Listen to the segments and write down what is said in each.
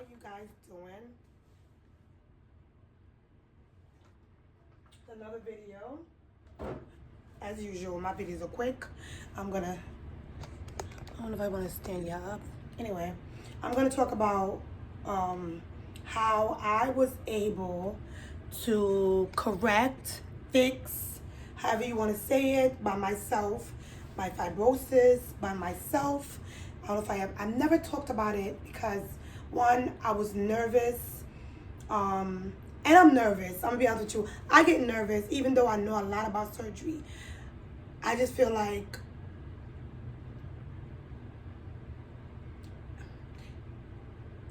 you guys doing? Another video. As usual, my videos are quick. I don't know if I want to stand you up. Anyway, I'm gonna talk about how I was able to correct, fix, however you want to say it, by myself, my fibrosis, by myself. I don't know if I've never talked about it because one, I was nervous, and I'm nervous. I'm gonna be honest with you. I get nervous even though I know a lot about surgery. I just feel like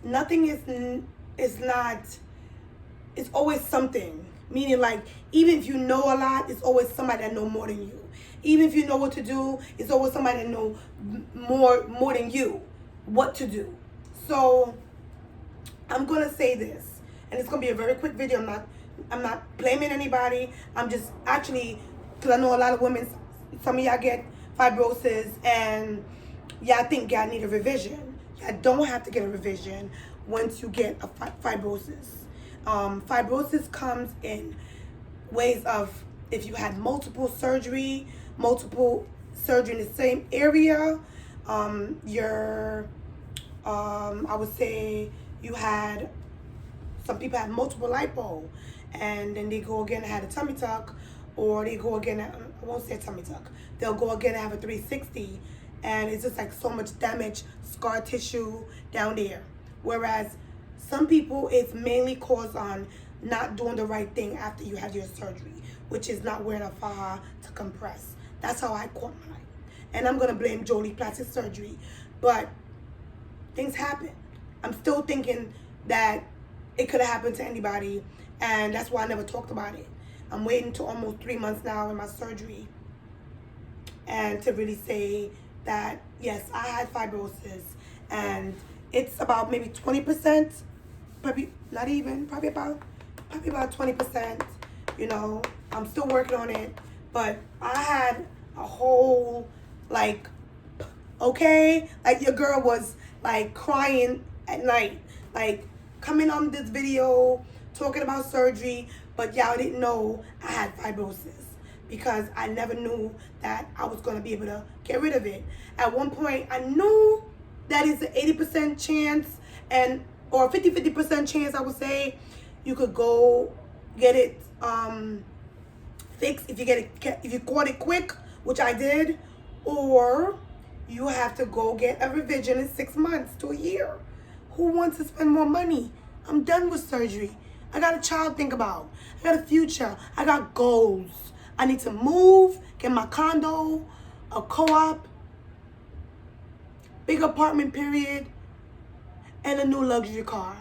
nothing is not, it's always something. Meaning, like, even if you know a lot, it's always somebody that know more than you. Even if you know what to do, it's always somebody that know more than you what to do. So I'm gonna say this, and it's gonna be a very quick video. I'm not blaming anybody. I'm just actually, because I know a lot of women, some of y'all get fibrosis and y'all think y'all need a revision. Y'all don't have to get a revision once you get a fibrosis. Fibrosis comes in ways of if you had multiple surgery in the same area. I would say you had, some people had multiple lipo, and then they go again and had a tummy tuck, or they go again, I won't say tummy tuck, they'll go again and have a 360, and it's just like so much damage, scar tissue down there. Whereas some people, it's mainly caused on not doing the right thing after you had your surgery, which is not wearing a faja to compress. That's how I caught mine. And I'm gonna blame Jolieplasticsurgery, but things happen. I'm still thinking that it could have happened to anybody, and that's why I never talked about it. I'm waiting to almost 3 months now in my surgery, and to really say that yes, I had fibrosis, and it's about maybe 20%, probably not even, probably about 20%. You know, I'm still working on it, but I had a whole, like, okay, like your girl was like crying at night, like coming on this video talking about surgery, but y'all didn't know I had fibrosis because I never knew that I was going to be able to get rid of it. At one point, I knew that it's an 80% chance, or 50% chance, I would say, you could go get it fixed if you caught it quick, which I did, or you have to go get a revision in 6 months to a year. Who wants to spend more money? I'm done with surgery. I got a child to think about. I got a future. I got goals. I need to move, get my condo, a co-op, big apartment period, and a new luxury car.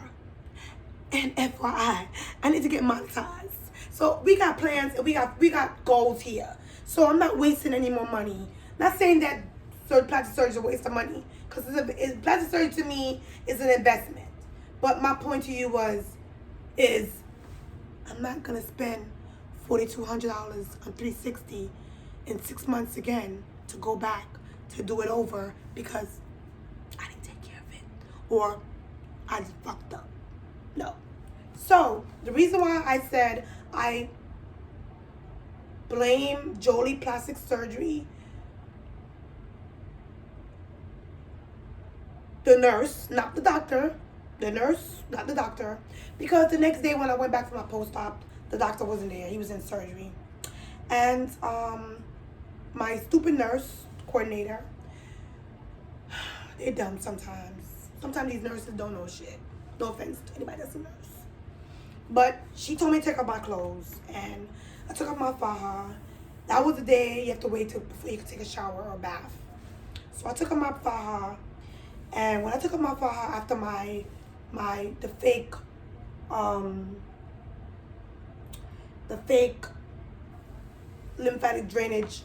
And FYI, I need to get monetized. So we got plans and we got goals here. So I'm not wasting any more money. Not saying that plastic surgery is a waste of money, because plastic surgery to me is an investment. But my point to you is I'm not gonna spend $4,200 on 360 in 6 months again to go back to do it over because I didn't take care of it or I just fucked up. No. So the reason why I said I blame Jolieplasticsurgery, the nurse, not the doctor, the nurse, not the doctor, because the next day when I went back for my post-op, the doctor wasn't there. He was in surgery. And my stupid nurse coordinator, they're dumb sometimes. Sometimes these nurses don't know shit. No offense to anybody that's a nurse. But she told me to take off my clothes, and I took off my faja. That was the day you have to wait before you can take a shower or a bath. So I took off my faja, and when I took off my faja after the fake lymphatic drainage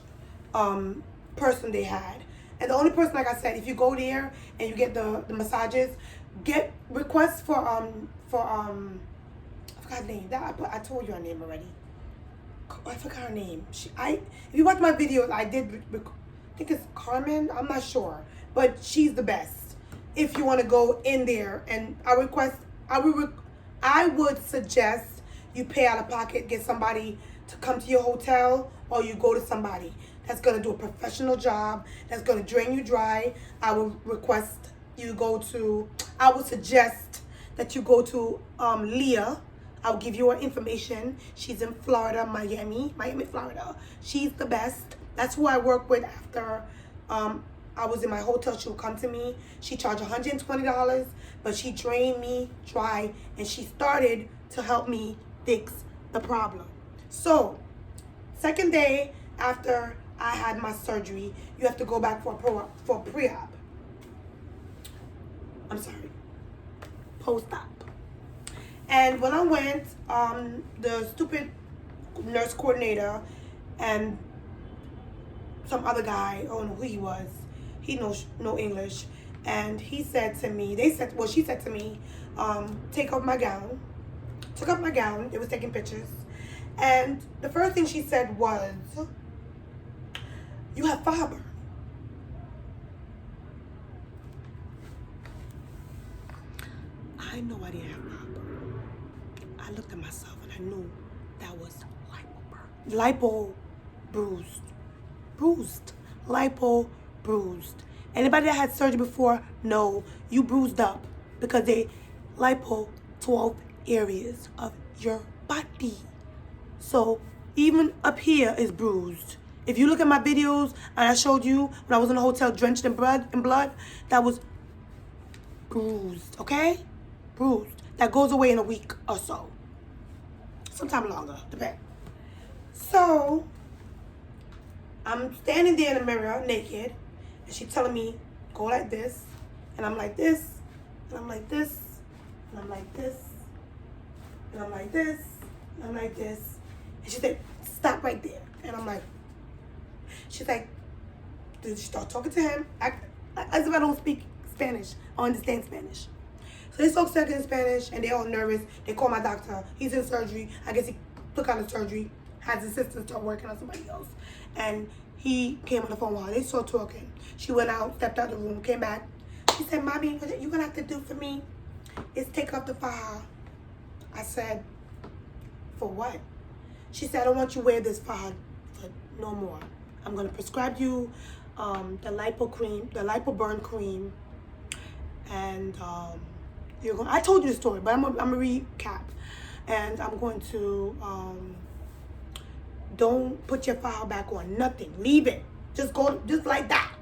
person they had. And the only person, like I said, if you go there and you get the massages, get requests for I forgot her name. I told you her name already. I forgot her name. If you watch my videos, I think it's Carmen. I'm not sure, but she's the best. if you want to go in there. And I would suggest you pay out of pocket, get somebody to come to your hotel, or you go to somebody that's going to do a professional job, that's going to drain you dry. I would suggest that you go to Leah. I'll give you her information. She's in Florida, Miami, Florida. She's the best. That's who I work with after I was in my hotel. She'll come to me. She charged $120, but she drained me dry, and she started to help me fix the problem. So, second day after I had my surgery, you have to go back for pre-op. I'm sorry, post-op. And when I went, the stupid nurse coordinator and some other guy, I don't know who he was, he knows no English, and he said to me, she said to me, take off my gown. Took off my gown, they was taking pictures, and the first thing she said was, you have fiber. I know I didn't have fiber. I looked at myself and I knew that was lipo bruised. Lipo bruised. Anybody that had surgery before, no, you bruised up because they lipo 12 areas of your body. So even up here is bruised. If you look at my videos and I showed you when I was in the hotel drenched in blood, that was bruised, okay? Bruised. That goes away in a week or so. Sometime longer, depends. So, I'm standing there in the mirror naked, and she's telling me, go like this, and I'm like this, and I'm like this, and I'm like this, and I'm like this, and I'm like this. And she said, stop right there. And I'm like, she's like, did she start talking to him? As if I don't speak Spanish or understand Spanish. So they spoke second in Spanish, and they're all nervous. They call my doctor. He's in surgery. I guess he took out of surgery, had his assistant start working on somebody else. And he came on the phone while they started talking. She went out, stepped out the room, came back. She said, Mommy, what you're going to have to do for me is take off the faja. I said, for what? She said, I don't want you to wear this faja for no more. I'm going to prescribe you the lipo cream, the lipo burn cream, and I told you the story, but I'm gonna recap, and I'm going to don't put your file back on, nothing, leave it, just go just like that.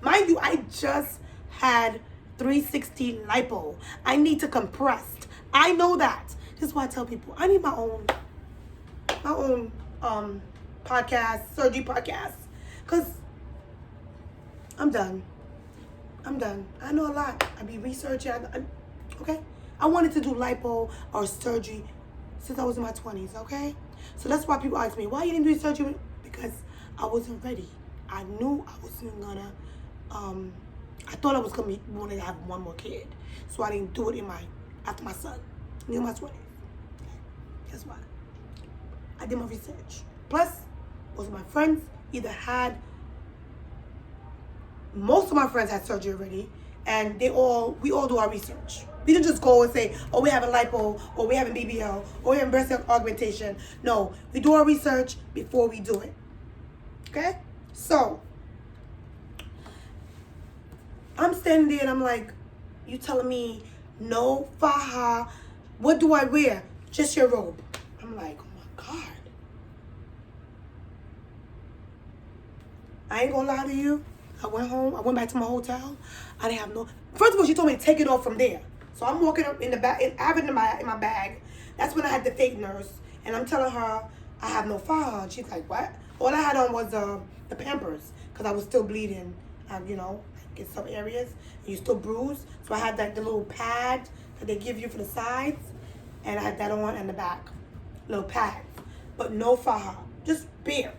Mind you, I just had 360 lipo. I need to compress. I know that. This is why I tell people I need my own podcast, surgery podcast, because I'm done. I know a lot. I be researching. Okay? I wanted to do lipo or surgery since I was in my 20s, okay? So that's why people ask me, why you didn't do surgery? Because I wasn't ready. I knew I wasn't gonna, I thought I was gonna wanting to have one more kid. So I didn't do it after my son, in my 20s. Okay? That's why. I did my research. Plus, most of my friends most of my friends had surgery already, and we all do our research. We didn't just go and say, oh, we have a lipo, or we have a BBL, or we have breast augmentation. No, we do our research before we do it. Okay? So, I'm standing there and I'm like, you telling me no faja, what do I wear? Just your robe. I'm like, oh my God. I ain't gonna lie to you. I went home. I went back to my hotel. I didn't have First of all, she told me to take it off from there. So I'm walking up in the back, I have it in my bag. That's when I had the fake nurse, and I'm telling her I have no faja. She's like, what? All I had on was the Pampers, because I was still bleeding. In some areas, and you still bruised. So I had the little pad that they give you for the sides, and I had that on in the back, little pads, but no faja. Just bare.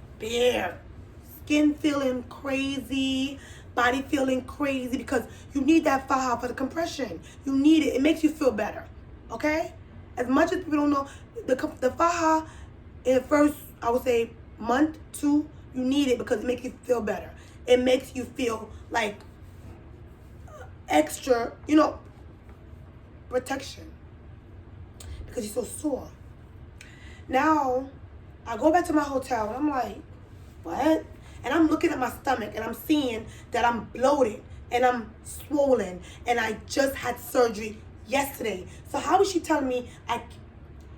Skin feeling crazy, body feeling crazy, because you need that faja for the compression. You need it. It makes you feel better, okay? As much as people don't know, the faja in the first, I would say, month, 2, you need it because it makes you feel better. It makes you feel like extra, protection because you're so sore. Now, I go back to my hotel and I'm like, what? And I'm looking at my stomach and I'm seeing that I'm bloated and I'm swollen and I just had surgery yesterday. So how is she telling me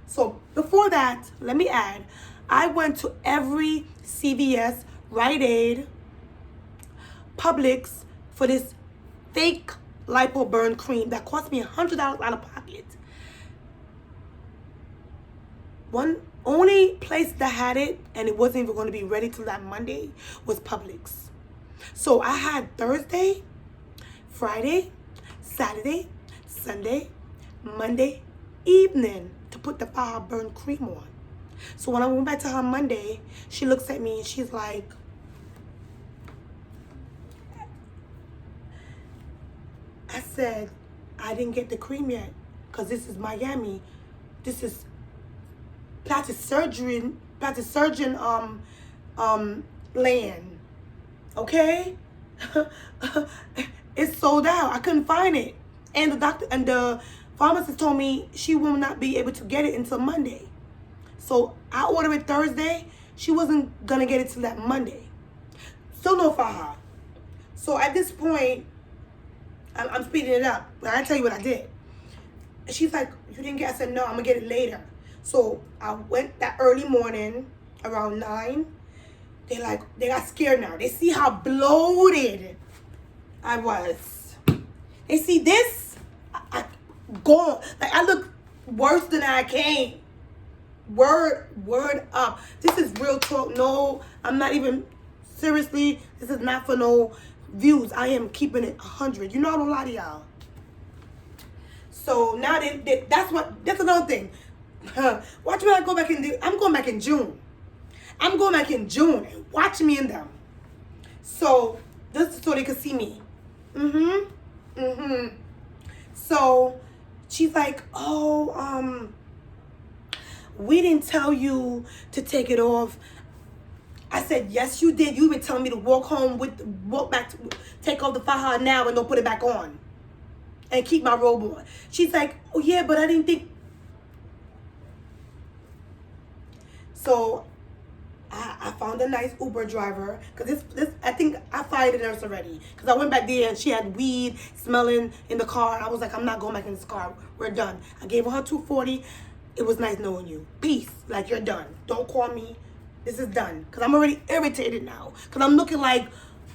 So before that, let me add, I went to every CVS, Rite Aid, Publix for this fake lipo burn cream that cost me $100 out of pocket. One only place that had it, and it wasn't even going to be ready till that Monday, was Publix. So I had Thursday, Friday, Saturday, Sunday, Monday evening to put the fire burn cream on. So when I went back to her Monday, she looks at me and she's like, I said, I didn't get the cream yet because this is Miami. This is plastic surgeon land. Okay? It's sold out. I couldn't find it. And the pharmacist told me she will not be able to get it until Monday. So I ordered it Thursday. She wasn't gonna get it till that Monday. Still no faja. So at this point, I'm speeding it up. But I tell you what I did. And she's like, you didn't get it? I said, no, I'm gonna get it later. So I went that early morning around 9. They got scared now. They see how bloated I was. They see this, I gone. Like I look worse than I came. Word up. This is real talk. No, I'm not even, seriously, this is not for no views. I am keeping it 100. You know I don't lie to y'all. So now that's another thing. Watch when I go back I'm going back in June. I'm going back in June and watch me in them. So this is so they can see me. So she's like, oh, we didn't tell you to take it off. I said, yes, you did. You've been telling me to walk back, take off the faja now and don't put it back on. And keep my robe on. She's like, oh yeah, but I didn't think. So I found a nice Uber driver. Because I think I fired the nurse already. Because I went back there and she had weed smelling in the car. I was like, I'm not going back in this car. We're done. I gave her $240. It was nice knowing you. Peace. Like, you're done. Don't call me. This is done. Because I'm already irritated now. Because I'm looking like,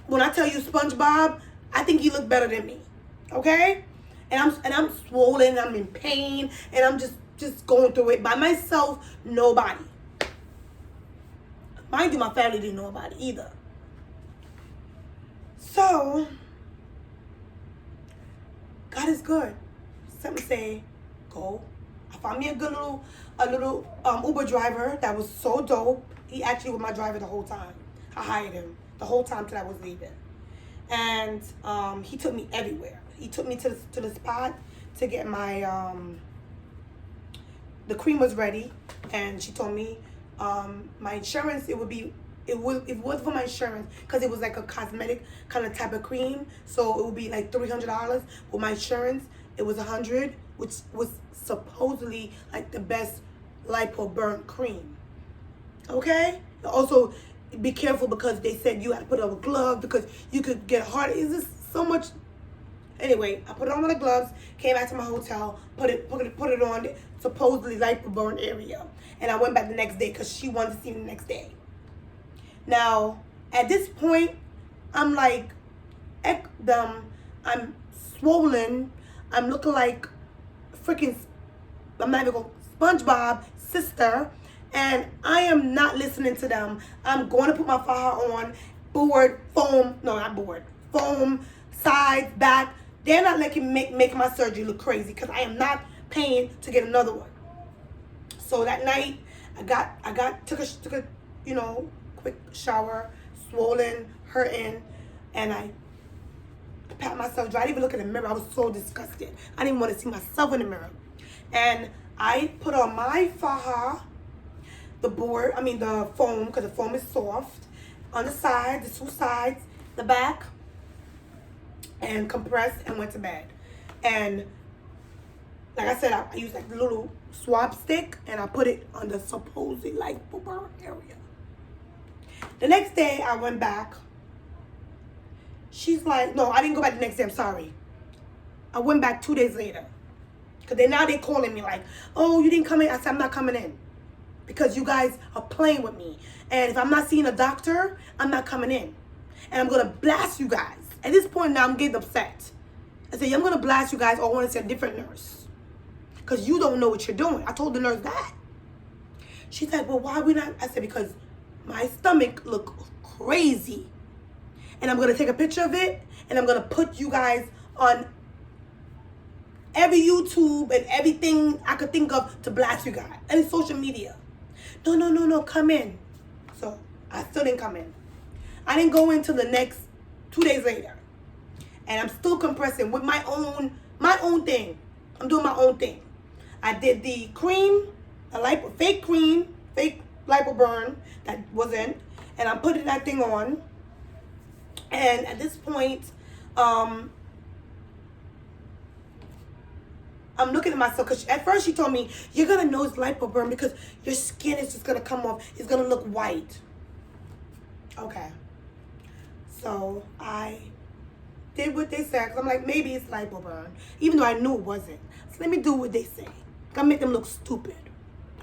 when I tell you SpongeBob, I think you look better than me. Okay? And I'm swollen. I'm in pain. And I'm just going through it by myself. Nobody. Mind you, my family didn't know about it either. So, God is good. Something say, go. I found me a little Uber driver that was so dope. He actually was my driver the whole time. I hired him the whole time till I was leaving. And he took me everywhere. He took me to the spot to get my, the cream was ready. And she told me, my insurance, it was for my insurance because it was like a cosmetic kind of type of cream, so it would be like $300. With my insurance, it was $100, which was supposedly like the best lipo burn cream. Okay. Also, be careful because they said you had to put on a glove because you could get heart. Is this so much? Anyway, I put it on with the gloves, came back to my hotel, put it on the supposedly lipo burn area. And I went back the next day because she wanted to see me the next day. Now, at this point, I'm like, I'm swollen. I'm looking like freaking, I'm not even going, SpongeBob sister. And I am not listening to them. I'm going to put my faja on, foam, sides, back. They're not making my surgery look crazy because I am not paying to get another one. So that night, I took a quick shower, swollen, hurting, and I pat myself dry. I didn't even look in the mirror. I was so disgusted. I didn't want to see myself in the mirror. And I put on my faja, the foam, because the foam is soft, on the sides, the two sides, the back. and compressed and went to bed. And like I said, I used like the little swab stick and I put it on the supposed lipo burn area. The next day I went back. She's like, no, I didn't go back the next day, I'm sorry. I went back 2 days later. Because now they calling me like, oh, you didn't come in. I said, I'm not coming in. Because you guys are playing with me. And if I'm not seeing a doctor, I'm not coming in. And I'm going to blast you guys. At this point now, I'm getting upset. I said, yeah, I'm going to blast you guys, or I want to see a different nurse. Because you don't know what you're doing. I told the nurse that. She said, well, why we not? I said, because my stomach looked crazy. And I'm going to take a picture of it. And I'm going to put you guys on every YouTube and everything I could think of to blast you guys. Any social media. No, come in. So I still didn't come in. I didn't go in till the next 2 days later. And I'm still compressing with my own thing. I'm doing my own thing. I did the cream, fake cream, fake lipo burn that wasn't. And I'm putting that thing on. And at this point, I'm looking at myself, because at first she told me, you're going to know it's lipo burn because your skin is just going to come off. It's going to look white. Okay. So I did what they said, because I'm like, maybe it's lipo burn, even though I knew it wasn't. So let me do what they say. Gonna make them look stupid.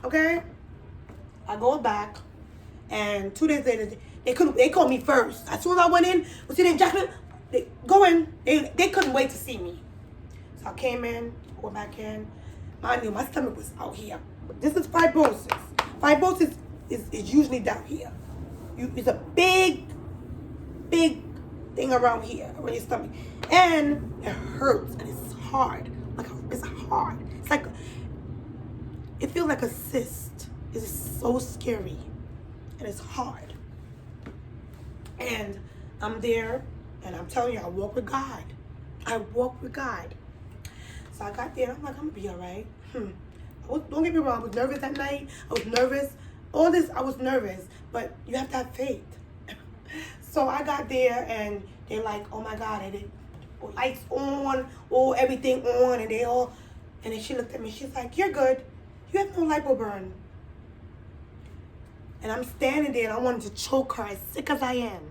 Okay? I go back, and 2 days later, they called me first. As soon as I went in, what's your name, Jacqueline? Go in. They couldn't wait to see me. So I came in, went back in. Mind you, my stomach was out here. But this is fibrosis. Fibrosis is usually down here. It's a big thing around here, around your stomach. And it hurts, and it's hard. It's hard. It's like, it feels like a cyst. It's so scary. And it's hard. And I'm there, and I'm telling you, I walk with God. I walk with God. So I got there, I'm like, I'm gonna be all right. Don't get me wrong, I was nervous that night. I was nervous. All this, I was nervous. But you have to have faith. So I got there, and they're like, oh my God, and it, lights on, everything on, and and then she looked at me, she's like, you're good. You have no lipo burn. And I'm standing there, and I wanted to choke her, as sick as I am.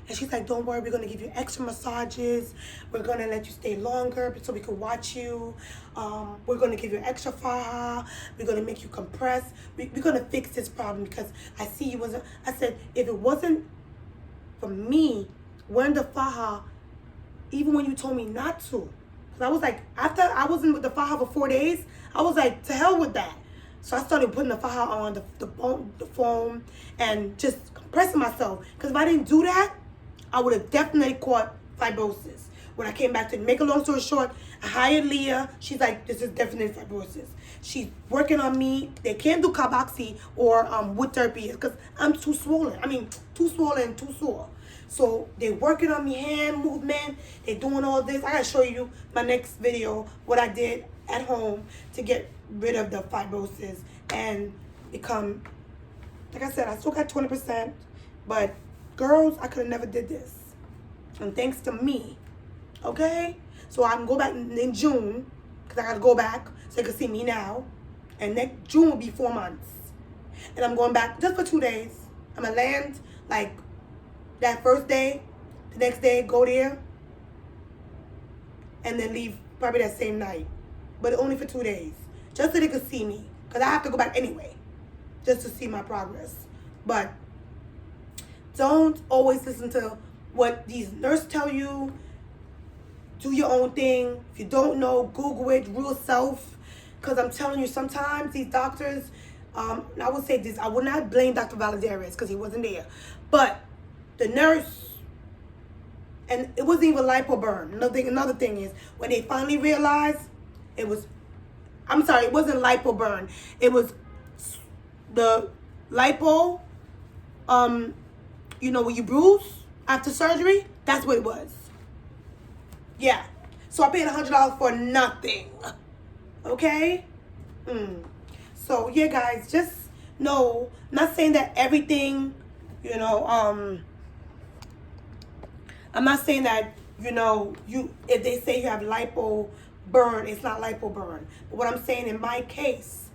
And she's like, don't worry, we're going to give you extra massages. We're going to let you stay longer so we can watch you. We're going to give you extra faja. We're going to make you compress. We're going to fix this problem, because I see you wasn't. I said, if it wasn't for me wearing the faja, even when you told me not to. Because I was like, after I wasn't with the faja for 4 days, I was like, to hell with that. So I started putting the faja on, the foam, and just compressing myself. Because if I didn't do that, I would have definitely caught fibrosis. When I came back to make a long story short, I hired Leah. She's like, this is definitely fibrosis. She's working on me. They can't do carboxy or wood therapy because I'm too swollen. Too swollen and too sore. So they're working on me, hand movement. They're doing all this. I gotta show you my next video, what I did at home to get rid of the fibrosis and become, like I said, I still got 20%, but girls, I could have never did this. And thanks to me, okay? So I can go back in June, because I got to go back so they can see me now. And next June will be 4 months. And I'm going back just for 2 days. I'm going to land, like, that first day, the next day, go there, and then leave probably that same night. But only for 2 days. Just so they can see me. Because I have to go back anyway, just to see my progress. But don't always listen to what these nurses tell you. Do your own thing. If you don't know, Google it, real self. Because I'm telling you, sometimes these doctors, I would say this, I would not blame Dr. Valadares because he wasn't there. But the nurse, and it wasn't even lipo burn. Another thing is, when they finally realized it was, it wasn't lipo burn. It was the lipo, when you bruise after surgery, that's what it was. Yeah. So I paid $100 for nothing. Okay? So, yeah, guys, just know, not saying that everything, I'm not saying that, if they say you have lipo burn, it's not lipo burn. But what I'm saying, in my case,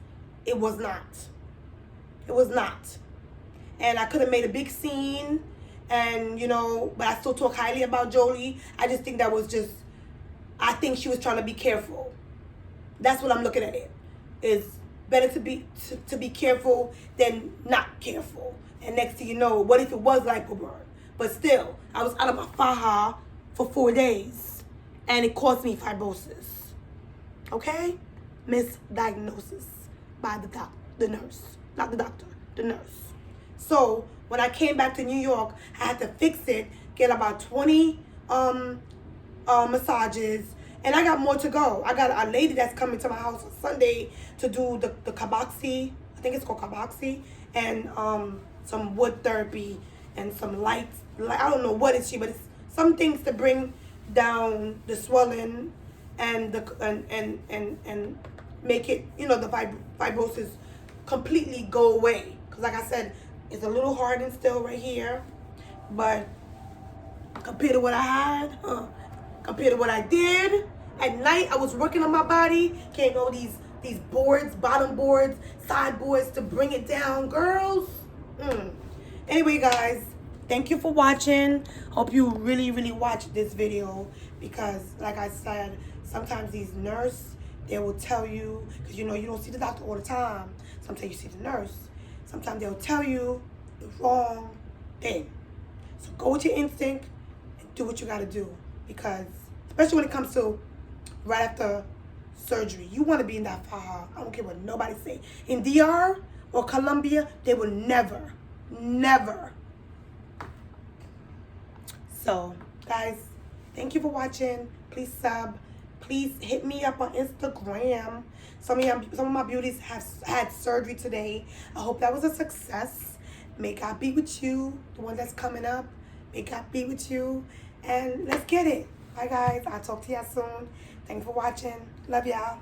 it was not. It was not. And I could have made a big scene, and, but I still talk highly about Jolie. I just think I think she was trying to be careful. That's what I'm looking at it. It's better to be careful than not careful. And next thing you know, what if it was lipo burn? But still, I was out of my faja for 4 days, and it caused me fibrosis. Okay? Misdiagnosis by the nurse. Not the doctor, the nurse. So when I came back to New York, I had to fix it, get about 20 massages, and I got more to go. I got a lady that's coming to my house on Sunday to do the kaboxy. I think it's called kaboxy, and some wood therapy and some lights. I don't know what it's but it's some things to bring down the swelling and and make it, the fibrosis completely go away. Because like I said, it's a little hardened still right here, but compared to what I had, compared to what I did at night, I was working on my body, getting all these boards, bottom boards, side boards to bring it down, girls. Anyway, guys, thank you for watching. Hope you really, really watch this video, because like I said, sometimes these nurses, they will tell you, because you don't see the doctor all the time. Sometimes you see the nurse. Sometimes they'll tell you the wrong thing. So go with your instinct and do what you got to do, because especially when it comes to right after surgery, you want to be in that faja. I don't care what nobody say. In DR or Colombia, they will never. So, guys, thank you for watching. Please sub. Please hit me up on Instagram. Some of my beauties have had surgery today. I hope that was a success. May God be with you. The one that's coming up. May God be with you. And let's get it. Bye, guys. I'll talk to y'all soon. Thanks for watching. Love y'all.